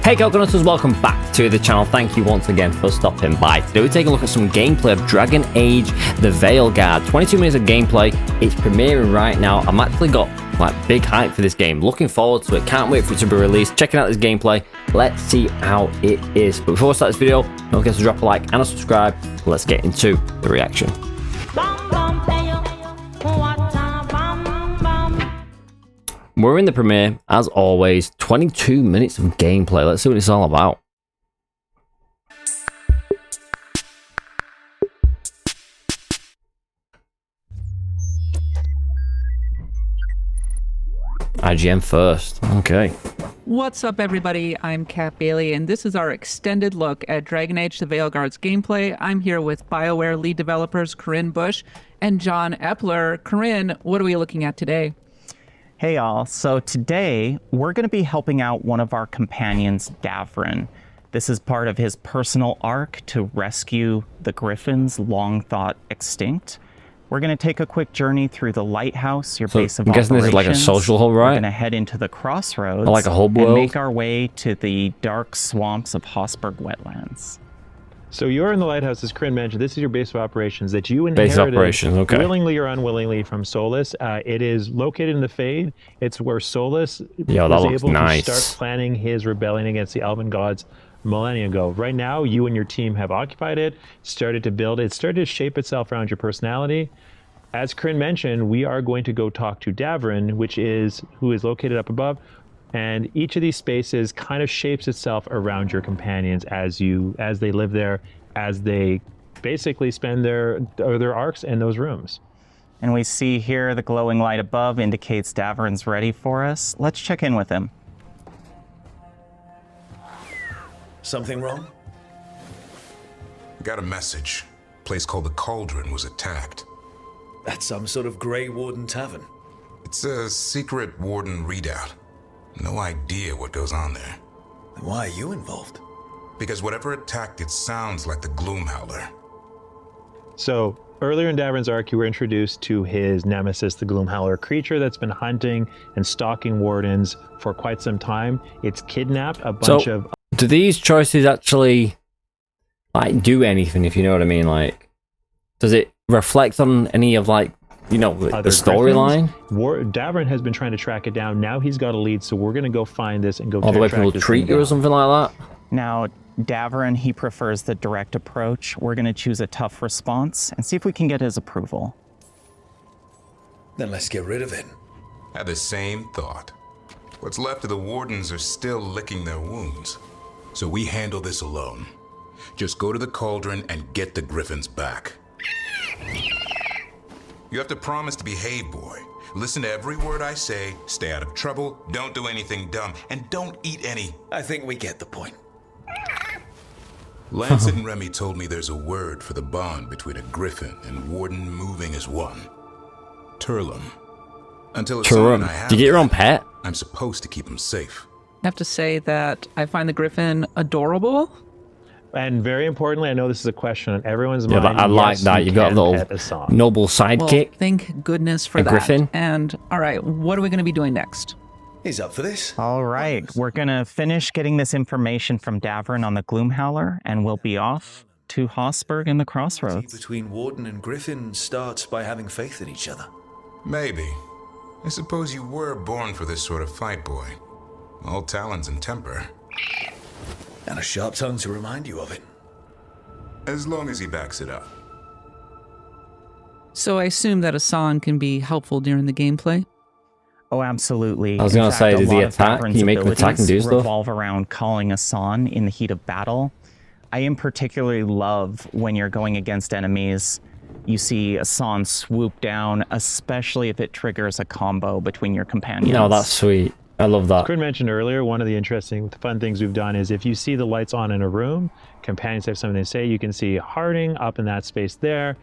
Hey Coconuts, welcome back to the channel. Thank you once again for stopping by. Today we're taking a look at some gameplay of Dragon Age the Veilguard. 22 minutes of gameplay. It's premiering right now. I'm actually got like big hype for this game. Looking forward to it. Can't wait for it to be released. Checking out this gameplay. Let's see how it is. But before I start this video, don't forget to drop a like and a subscribe. Let's get into the reaction. We're in the premiere, as always. 22 minutes of gameplay. Let's see what it's all about. IGN first. Okay. What's up, everybody? I'm Kat Bailey, and this is our extended look at Dragon Age the Veilguard's gameplay. I'm here with BioWare lead developers Corinne Bush and John Epler. Corinne, what are we looking at today? Hey y'all, so today we're going to be helping out one of our companions, Davrin. This is part of his personal arc to rescue the griffins long thought extinct. We're going to take a quick journey through the lighthouse, your base of I'm guessing operations. this is like a social hub, right? We're going to head into the crossroads or like a hub and world? make our way to the dark swamps of Hossberg wetlands. So you're in the lighthouse, as Corinne mentioned. This is your base of operations that you inherited willingly or unwillingly from Solus. It is located in the Fade. It's where Solus was able to start planning his rebellion against the Elven gods millennia ago. Right now, you and your team have occupied it, started to build it, started to shape itself around your personality. As Corinne mentioned, we are going to go talk to Davrin, who is located up above. And each of these spaces kind of shapes itself around your companions as they live there, as they basically spend their arcs in those rooms. And we see here the glowing light above indicates Davrin's ready for us. Let's check in with him. Something wrong? Got a message. A place called the Cauldron was attacked. That's some sort of Grey Warden tavern. It's a secret Warden readout. No idea what goes on there. Then why are you involved? Because whatever attacked it sounds like the Gloomhowler. So earlier in Davrin's arc, you were introduced to his nemesis, the Gloomhowler, creature that's been hunting and stalking wardens for quite some time. It's kidnapped a bunch of... Do these choices actually like do anything, if you know what I mean? Like, does it reflect on any of like, you know, the storyline? Davrin has been trying to track it down. Now he's got a lead, so we're going to go find this and go all the way people treat you or something like that. Now, Davrin, he prefers the direct approach. We're going to choose a tough response and see if we can get his approval. Then let's get rid of it. Had the same thought. What's left of the Wardens are still licking their wounds. So we handle this alone. Just go to the Cauldron and get the Griffins back. You have to promise to behave, boy. Listen to every word I say, stay out of trouble, don't do anything dumb, and don't eat any... I think we get the point. Lancet and Remy told me there's a word for the bond between a Griffin and Warden moving as one. Turlum. Until it's something I have... Do you get your own pet? I'm supposed to keep him safe. I have to say that I find the Griffin adorable. And very importantly, I know this is a question on everyone's mind. Yeah, but I like that. You've got a little noble sidekick. Well, thank goodness for that. Griffin. And all right, what are we going to be doing next? He's up for this. All right, we're going to finish getting this information from Davrin on the Gloomhowler, and we'll be off to Hossberg and the crossroads. Between Warden and Griffin starts by having faith in each other. Maybe. I suppose you were born for this sort of fight, boy. All talents and temper. And a sharp tongue to remind you of it. As long as he backs it up. So I assume that a song can be helpful during the gameplay? Oh, absolutely. I was going to say, does the attack, can you make him attack and do stuff? Revolve around calling a son in the heat of battle. I in particularly love when you're going against enemies, you see a son swoop down, especially if it triggers a combo between your companions. No, that's sweet. I love that. Corinne mentioned earlier, one of the interesting, fun things we've done is if you see the lights on in a room, companions have something to say. You can see Harding up in that space there,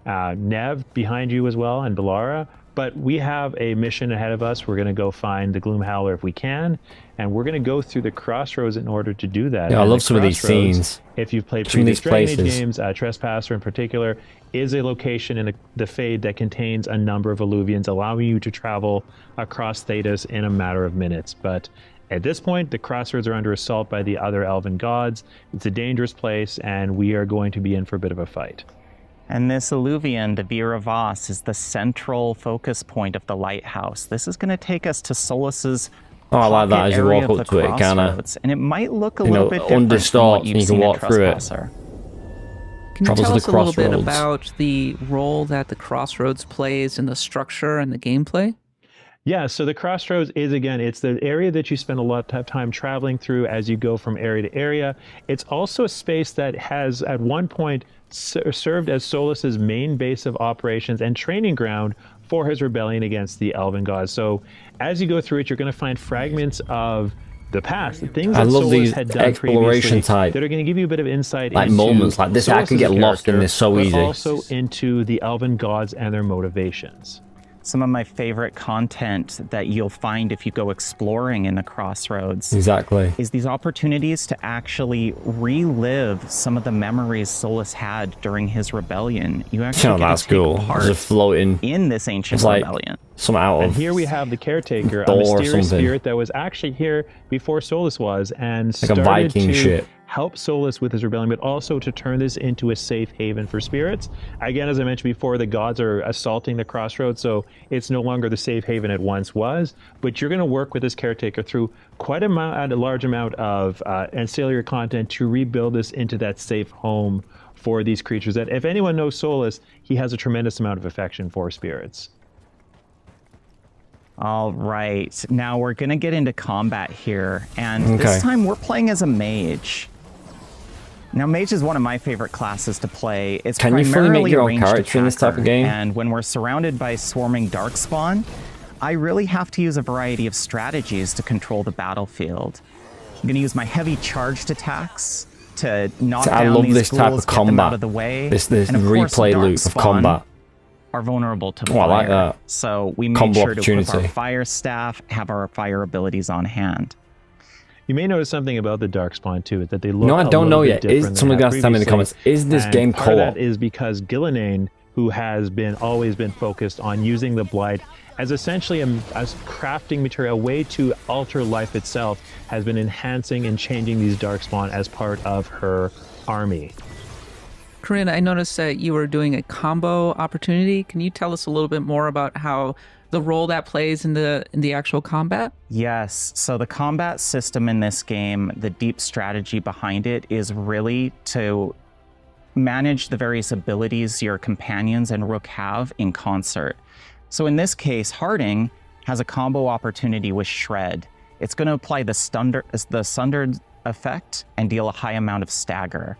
Nev behind you as well, and Belara. But we have a mission ahead of us. We're going to go find the Gloomhowler if we can, and we're going to go through the crossroads in order to do that. Yeah, I love some of these scenes. If you've played previous Dragon Age games, Trespasser in particular is a location in the Fade that contains a number of alluvions, allowing you to travel across Thedas in a matter of minutes. But At this point, the crossroads are under assault by the other elven gods. It's a dangerous place, and we are going to be in for a bit of a fight. And this alluvion, the Vira Voss, is the central focus point of the lighthouse. This is going to take us to Solus's I like that as you walk up to it, kind of. And it might look a little bit different from what you've seen at Trespasser. Can you tell us a little bit about the role that the crossroads plays in the structure and the gameplay? Yeah, so the crossroads is, again, it's the area that you spend a lot of time traveling through as you go from area to area. It's also a space that has, at one point, served as Solus's main base of operations and training ground for his rebellion against the elven gods. So as you go through it, you're going to find fragments of the past, the things that Solus had done previously type that are going to give you a bit of insight like into moments like this. I could get lost in this so easy. But also into the elven gods and their motivations. Some of my favorite content that you'll find if you go exploring in the crossroads is these opportunities to actually relive some of the memories Solus had during his rebellion. You actually get to take part floating in this ancient rebellion. Some out and here we have the caretaker, a mysterious spirit that was actually here before Solus was, and started a Viking to ship. Help Solus with his rebellion, but also to turn this into a safe haven for spirits. Again, as I mentioned before, the gods are assaulting the crossroads, so it's no longer the safe haven it once was. But you're going to work with this caretaker through quite a large amount of ancillary content to rebuild this into that safe home for these creatures. That if anyone knows Solus, he has a tremendous amount of affection for spirits. All right, now we're going to get into combat here, and this time we're playing as a mage. Now, mage is one of my favorite classes to play. It's Can you fully make your own character in this type of game? And when we're surrounded by swarming darkspawn, I really have to use a variety of strategies to control the battlefield. I'm going to use my heavy charged attacks to knock down these ghouls, get them out of the way. This replay loop of combat are vulnerable to fire. I like that. So we make sure to equip our fire staff, have our fire abilities on hand. You may notice something about the Darkspawn too, that they look I don't know yet. Someone got to tell me in the comments, is this game co-op? That is because Gillenane, who has always been focused on using the Blight as essentially a crafting material, a way to alter life itself, has been enhancing and changing these Darkspawn as part of her army. Corinne, I noticed that you were doing a combo opportunity. Can you tell us a little bit more about how the role that plays in the actual combat? Yes. So the combat system in this game, the deep strategy behind it is really to manage the various abilities your companions and Rook have in concert. So in this case, Harding has a combo opportunity with Shred. It's going to apply the Sundered effect and deal a high amount of stagger.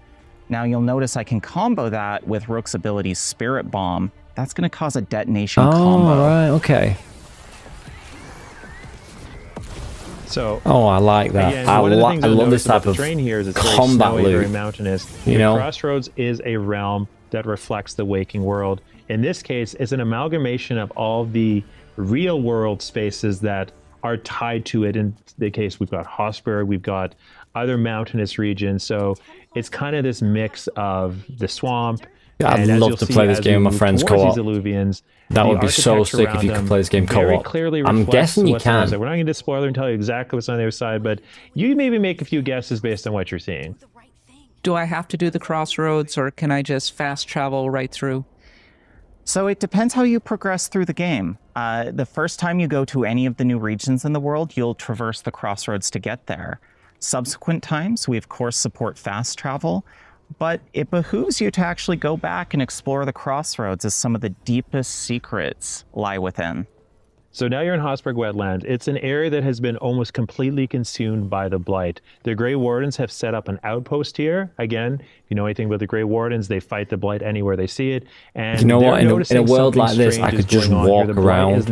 Now you'll notice I can combo that with Rook's ability Spirit Bomb. That's going to cause a detonation combo. Oh, right, okay. So, I like that. Again, I love this type of terrain here is it's combat very snowy, loop. very mountainous. You know, Crossroads is a realm that reflects the waking world. In this case, it's an amalgamation of all the real world spaces that are tied to it. In the case, we've got Hosper, we've got other mountainous regions. So it's kind of this mix of the swamp. Yeah, I'd love to play this game with my friends co-op. That would be so sick if you could play this game co-op. I'm guessing you can. We're not going to spoiler and tell you exactly what's on the other side, but you maybe make a few guesses based on what you're seeing. Do I have to do the crossroads, or can I just fast travel right through? So it depends how you progress through the game. The first time you go to any of the new regions in the world, you'll traverse the crossroads to get there. Subsequent times, we of course support fast travel, but it behooves you to actually go back and explore the crossroads as some of the deepest secrets lie within. So now you're in Hosberg Wetlands. It's an area that has been almost completely consumed by the Blight. The Grey Wardens have set up an outpost here. Again, if you know anything about the Grey Wardens, they fight the Blight anywhere they see it. And you know what? In a world like this, I could just walk around,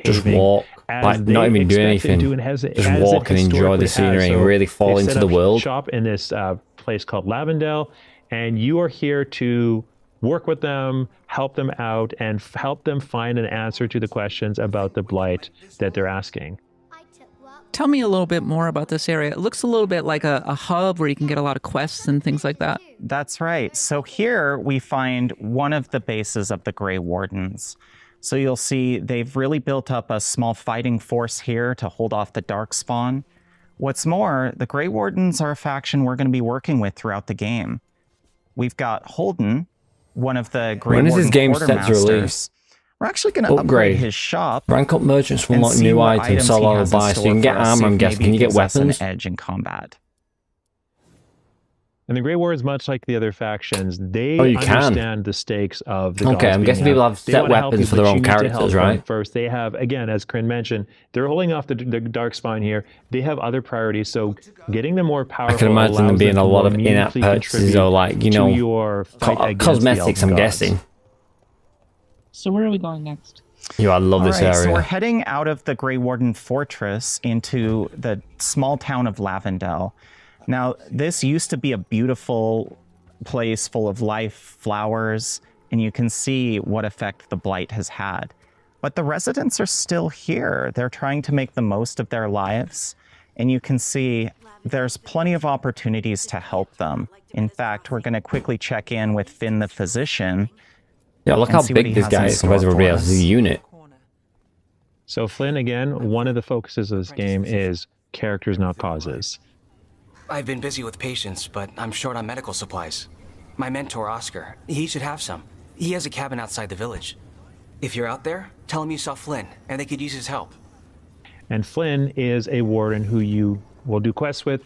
just walk, like not even do anything, just walk and enjoy the scenery and really fall into the world. Shop in this place called Lavendel, and you are here to work with them, help them out, and help them find an answer to the questions about the Blight that they're asking. Tell me a little bit more about this area. It looks a little bit like a hub where you can get a lot of quests and things like that. That's right. So here we find one of the bases of the Grey Wardens. So you'll see they've really built up a small fighting force here to hold off the Darkspawn. What's more, the Grey Wardens are a faction we're going to be working with throughout the game. We've got Holden, one of the Grey Warden quartermasters. We're actually going to upgrade his shop. Rank up merchants will unlock new items, sell or buy, so you can get armor, I'm guessing. Can you get weapons? An edge in combat. And the Grey Wardens, much like the other factions, they understand the stakes of the gods. Okay, I'm guessing people have set weapons for their own characters, right? First, they have, again, as Kryn mentioned, they're holding off the Darkspawn here. They have other priorities, so getting them more powerful. I can imagine them being a lot of in-app purchases or, like, you know, cosmetics, I'm guessing. So where are we going next? I love this area. So we're heading out of the Grey Warden Fortress into the small town of Lavendel. Now, this used to be a beautiful place full of life, flowers, and you can see what effect the blight has had. But the residents are still here. They're trying to make the most of their lives, and you can see there's plenty of opportunities to help them. In fact, we're going to quickly check in with Finn the physician. Yeah, look how big this guy is compared to everybody else's unit. So Flynn, again, one of the focuses of this game is characters, not causes. I've been busy with patients, but I'm short on medical supplies. My mentor, Oscar, he should have some. He has a cabin outside the village. If you're out there, tell him you saw Flynn, and they could use his help. And Flynn is a warden who you will do quests with.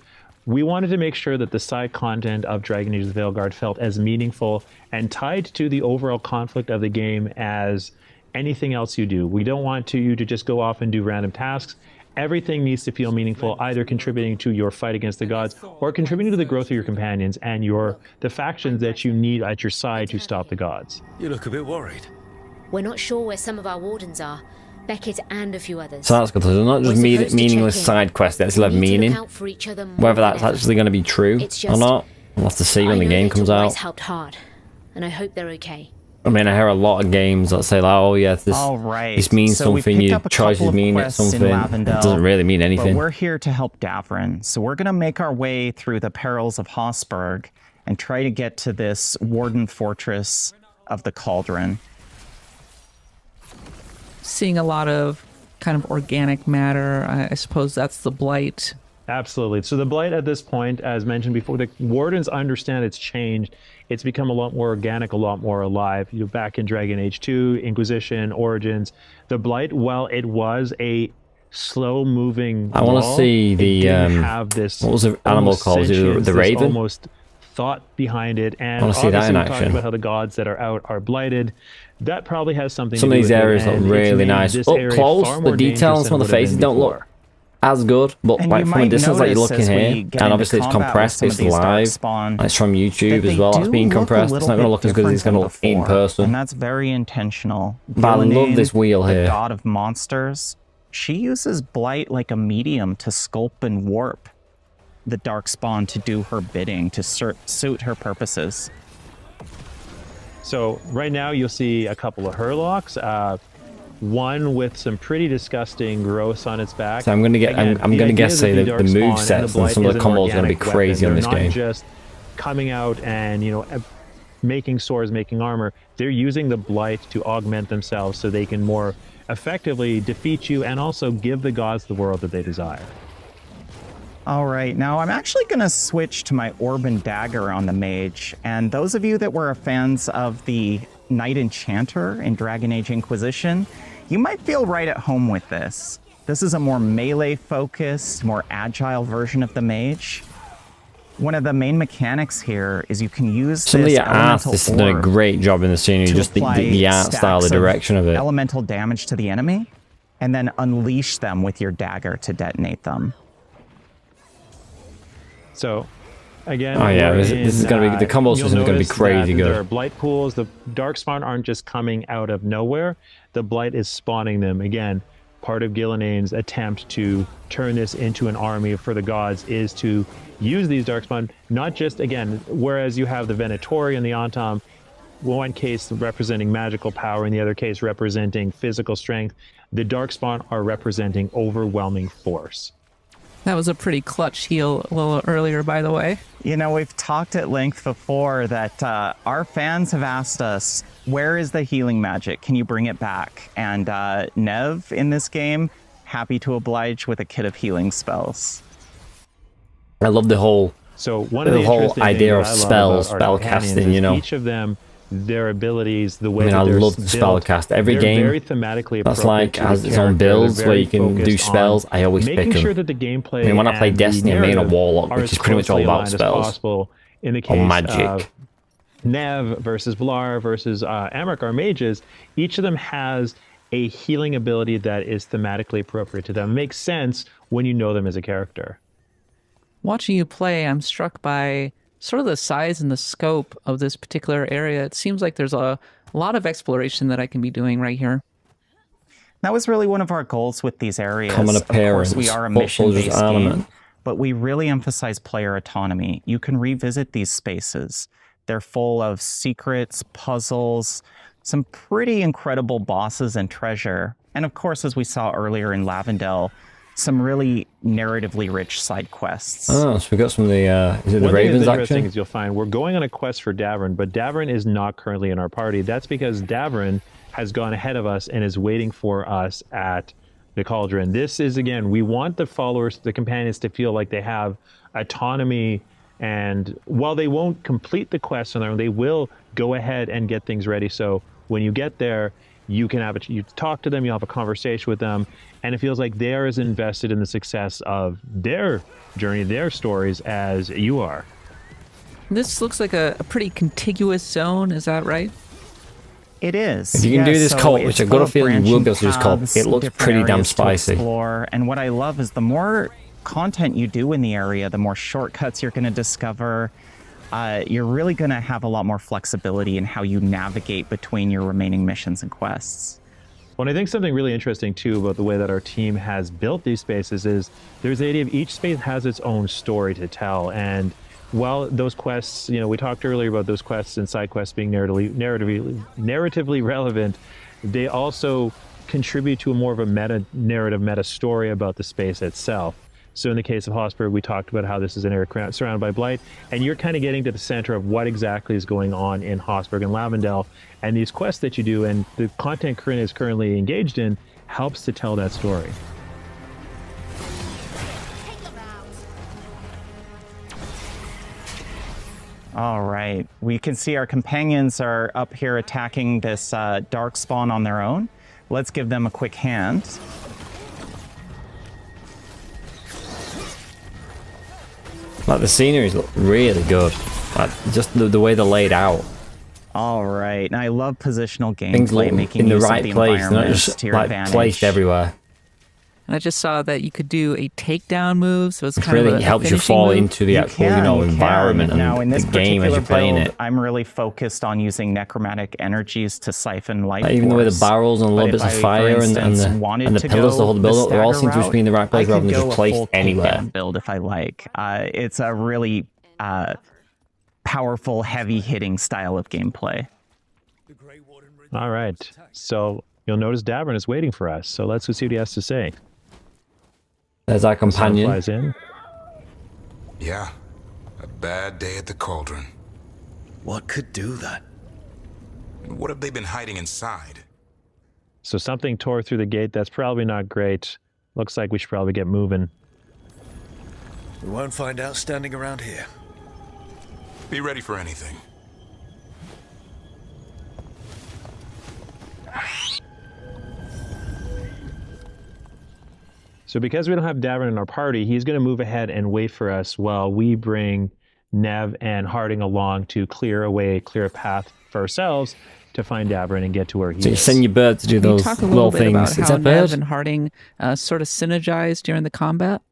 We wanted to make sure that the side content of Dragon Age: The Veilguard felt as meaningful and tied to the overall conflict of the game as anything else you do. We don't want you to just go off and do random tasks. Everything needs to feel meaningful, either contributing to your fight against the gods or contributing to the growth of your companions and the factions that you need at your side to stop the gods. You look a bit worried. We're not sure where some of our wardens are. Beckett and a few others. So that's good. So they're not just meaningless side quests, they actually have meaning. Whether that's actually going to be true or not, we'll have to see when the game comes out. Helped hard, and I hope they're okay. I mean, I hear a lot of games that say, like, oh yeah, this means something, your choices mean something. It doesn't really mean anything. But we're here to help Davrin, so we're going to make our way through the perils of Hosberg and try to get to this Warden Fortress of the Cauldron. Seeing a lot of kind of organic matter. I suppose that's the blight. Absolutely. So the blight at this point, as mentioned before, the wardens understand it's changed. It's become a lot more organic, a lot more alive. Back in Dragon Age 2, Inquisition, Origins, the blight, while it was a slow-moving I want to see the have this what was the animal called? The raven? Almost thought behind it, and I want to see that in action. Talking about how the gods that are out are blighted. That probably has something to do with it. Some of these areas look really nice. Up close, the details on some of the faces don't look as good, but like from a distance, like you're looking here, and obviously it's compressed, it's live, it's from YouTube as well, it's being compressed, it's not going to look as good as it's going to look in person. And that's very intentional. But I love this wheel here. The god of monsters, she uses blight like a medium to sculpt and warp the Darkspawn to do her bidding, to suit her purposes. So right now you'll see a couple of Hurlocks, one with some pretty disgusting growths on its back. So I'm gonna get, I'm gonna guess say that the move sets and some of the combos are gonna be crazy on this game. They're not just coming out and making swords, making armor. They're using the blight to augment themselves so they can more effectively defeat you and also give the gods the world that they desire. All right, now I'm actually going to switch to my Orb and Dagger on the mage, and those of you that were fans of the Knight Enchanter in Dragon Age Inquisition, you might feel right at home with this. This is a more melee-focused, more agile version of the mage. One of the main mechanics here is you can use some of the artists have done a great job in the scenery, just the art style, the direction of it. Elemental damage to the enemy, and then unleash them with your dagger to detonate them. So, again, this is going to be, the combo system is going to be crazy good. There are blight pools. The Darkspawn aren't just coming out of nowhere. The blight is spawning them. Again, part of Gillian's attempt to turn this into an army for the gods is to use these Darkspawn, not just, again, whereas you have the Venatori and the Antom, one case representing magical power, in the other case representing physical strength, the Darkspawn are representing overwhelming force. That was a pretty clutch heal a little earlier, by the way. You know, we've talked at length before that our fans have asked us, where is the healing magic? Can you bring it back? And Nev in this game, happy to oblige with a kit of healing spells. I love the whole the whole idea of spells, spell casting, you know. Each of them, their abilities, the way I that love the spell cast. Every game very thematically that's like has its own builds where you can do spells. I always pick them. Making sure that the gameplay. I mean, when I play Destiny, I'm main a warlock, which is pretty much all about spells. In the case of Nev versus Vlar versus Amrik, our mages, each of them has a healing ability that is thematically appropriate to them. It makes sense when you know them as a character. Watching you play, I'm struck by sort of the size and the scope of this particular area. It seems like there's a lot of exploration that I can be doing right here. That was really one of our goals with these areas. Of course, we are a mission-based game, but we really emphasize player autonomy. You can revisit these spaces. They're full of secrets, puzzles, some pretty incredible bosses and treasure. And of course, as we saw earlier in Lavendel, some really narratively rich side quests. Oh, so we got some of the, is it the Ravens action? One thing that's interesting is you'll find we're going on a quest for Davrin, but Davrin is not currently in our party. That's because Davrin has gone ahead of us and is waiting for us at the Cauldron. This is, again, we want the followers, the companions to feel like they have autonomy, and while they won't complete the quest on their own, they will go ahead and get things ready. So when you get there, you can you talk to them, you'll have a conversation with them, and it feels like they are as invested in the success of their journey, their stories, as you are. This looks like a pretty contiguous zone, is that right? It is. If you can do this cult, which I've got a feeling you will be able to do this cult, it looks pretty damn spicy. And what I love is the more content you do in the area, the more shortcuts you're going to discover. You're really going to have a lot more flexibility in how you navigate between your remaining missions and quests. Well, I think something really interesting, too, about the way that our team has built these spaces is there's the idea of each space has its own story to tell. And while those quests, you know, we talked earlier about those quests and side quests being narratively relevant, they also contribute to a more of a meta-narrative, meta-story about the space itself. So in the case of Hossberg, we talked about how this is an area surrounded by blight, and you're kind of getting to the center of what exactly is going on in Hossberg and Lavendel, and these quests that you do and the content Corinne is currently engaged in helps to tell that story. All right, we can see our companions are up here attacking this dark spawn on their own. Let's give them a quick hand. Like the sceneries look really good. Like just the way they're laid out. All right, and I love positional gameplay, making in the use right of the place, not just to your like advantage. placed everywhere. And I just saw that you could do a takedown move, so it's It kind of really helps you fall into the actual, environment now, in and this the game as you're playing build, it. I'm really focused on using necromantic energies to siphon life Like even the way the barrels and little bits of fire and the pillars to hold the build up, they all seem to just be in the right place rather than just placed anywhere. Build if I like. It's a really powerful, heavy-hitting style of gameplay. All right, so you'll notice Davrin is waiting for us, so let's go see what he has to say. There's our companion. Flies in. Yeah, a bad day at the Cauldron. What could do that? What have they been hiding inside? So something tore through the gate. That's probably not great. Looks like we should probably get moving. We won't find out standing around here. Be ready for anything. So because we don't have Davrin in our party, he's going to move ahead and wait for us while we bring Nev and Harding along to clear a path for ourselves to find Davrin and get to where he is. So you send your bird to do those talk a little little bit things. about how Nev and Harding sort of synergize during the combat?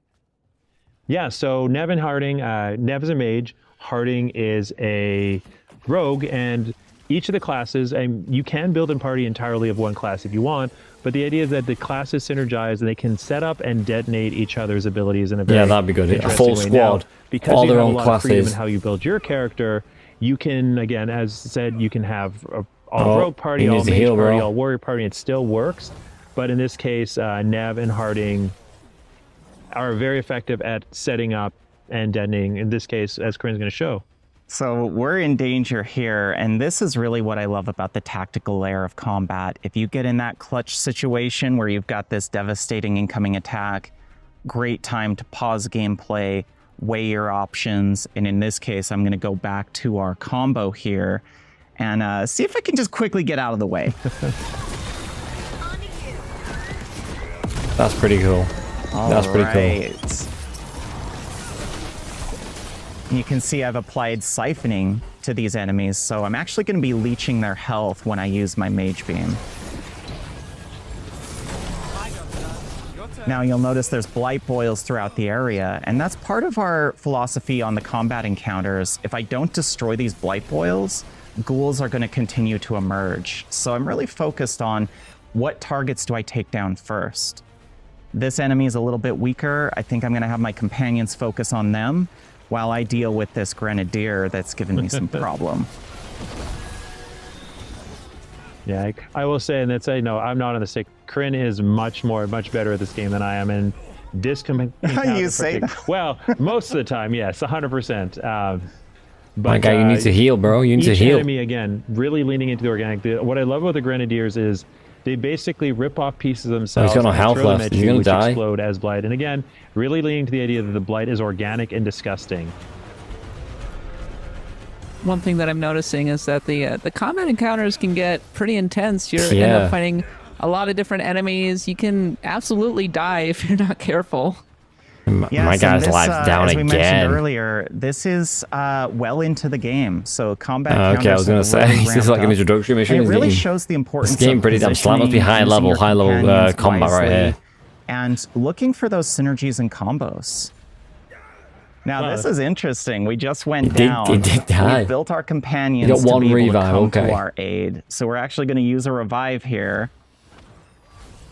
Yeah, so Nev and Harding, Nev is a mage, Harding is a rogue, and each of the classes, and you can build a party entirely of one class if you want, but the idea is that the classes synergize and they can set up and detonate each other's abilities in a very that'd be good. A way. full squad, because all you their have own a lot classes. of freedom in how you build your character, you can, again, as said, you can have all rogue party, all mage party, all warrior party, and it still works. But in this case, Nev and Harding are very effective at setting up and detonating, in this case, as Corinne's going to show. So we're in danger here, and this is really what I love about the tactical layer of combat. If you get in that clutch situation where you've got this devastating incoming attack, great time to pause gameplay, weigh your options. And in this case, I'm going to go back to our combo here and see if I can just quickly get out of the way. That's pretty cool. That's pretty cool. You can see I've applied siphoning to these enemies, so I'm actually going to be leeching their health when I use my Mage Beam. Now you'll notice there's blight boils throughout the area, and that's part of our philosophy on the combat encounters. If I don't destroy these blight boils, ghouls are going to continue to emerge. So I'm really focused on what targets do I take down first. This enemy is a little bit weaker. I think I'm going to have my companions focus on them while I deal with this grenadier that's given me some problem. Yeah, I will say, and that's, no, I'm not on the stick. Kryn is much better at this game than I am, and you say that? Well, most of the time, yes, 100%. But, my guy, you need to heal, bro. You need to heal. Each enemy, again, really leaning into the organic. What I love about the grenadiers is they basically rip off pieces of themselves. He's got no health left. He's gonna die. Explode as blight, and again, really leaning to the idea that the blight is organic and disgusting. One thing that I'm noticing is that the combat encounters can get pretty intense. You end up fighting a lot of different enemies. You can absolutely die if you're not careful. My guy's life down as again. We mentioned earlier, this is well into the game, so combat. Okay, I was gonna say this is like an introductory mission. And it really shows the importance. This game pretty damn slam. Must be high level combat right here. And looking for those synergies and combos. Now this is interesting. We just went down. It did die. We built our companions to be able to come to our aid. So we're actually going to use a revive here.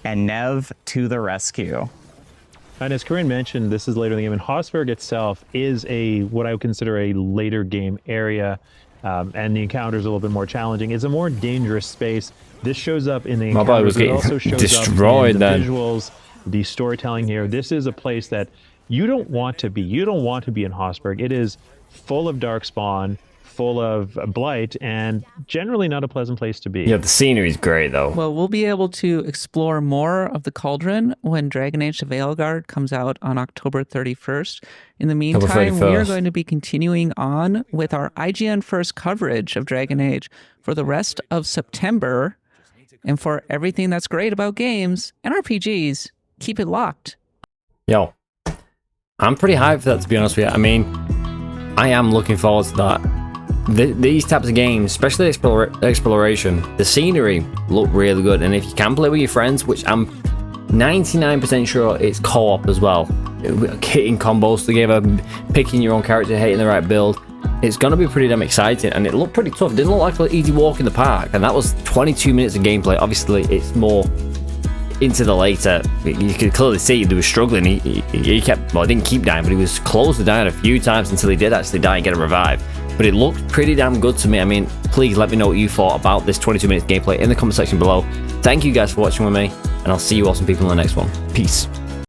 And Nev to the rescue. And as Corinne mentioned, this is later in the game, and Hossberg itself is what I would consider a later game area, and the encounters are a little bit more challenging. It's a more dangerous space. This shows up in the encounters. My body was getting destroyed then. The visuals, the storytelling here. This is a place that you don't want to be. You don't want to be in Hossberg. It is full of darkspawn, full of blight, and generally not a pleasant place to be. Yeah, the scenery is great though. Well, we'll be able to explore more of the Cauldron when Dragon Age: The Veilguard comes out on October 31st. In the meantime, we are going to be continuing on with our IGN First coverage of Dragon Age for the rest of September. And for everything that's great about games and RPGs, keep it locked. Yo, I'm pretty hyped for that, to be honest with you. I mean, I am looking forward to that. These types of games, especially exploration, the scenery look really good, and if you can play with your friends, which I'm 99% sure it's co-op as well, hitting combos together, picking your own character, hitting the right build, it's going to be pretty damn exciting, and it looked pretty tough. It didn't look like an easy walk in the park, and that was 22 minutes of gameplay. Obviously, it's more into the later. You could clearly see he was struggling. He kept, well, he didn't keep dying, but he was close to dying a few times until he did actually die and get a revive. But it looked pretty damn good to me. I mean, please let me know what you thought about this 22 minutes gameplay in the comment section below. Thank you guys for watching with me, and I'll see you awesome people in the next one. Peace.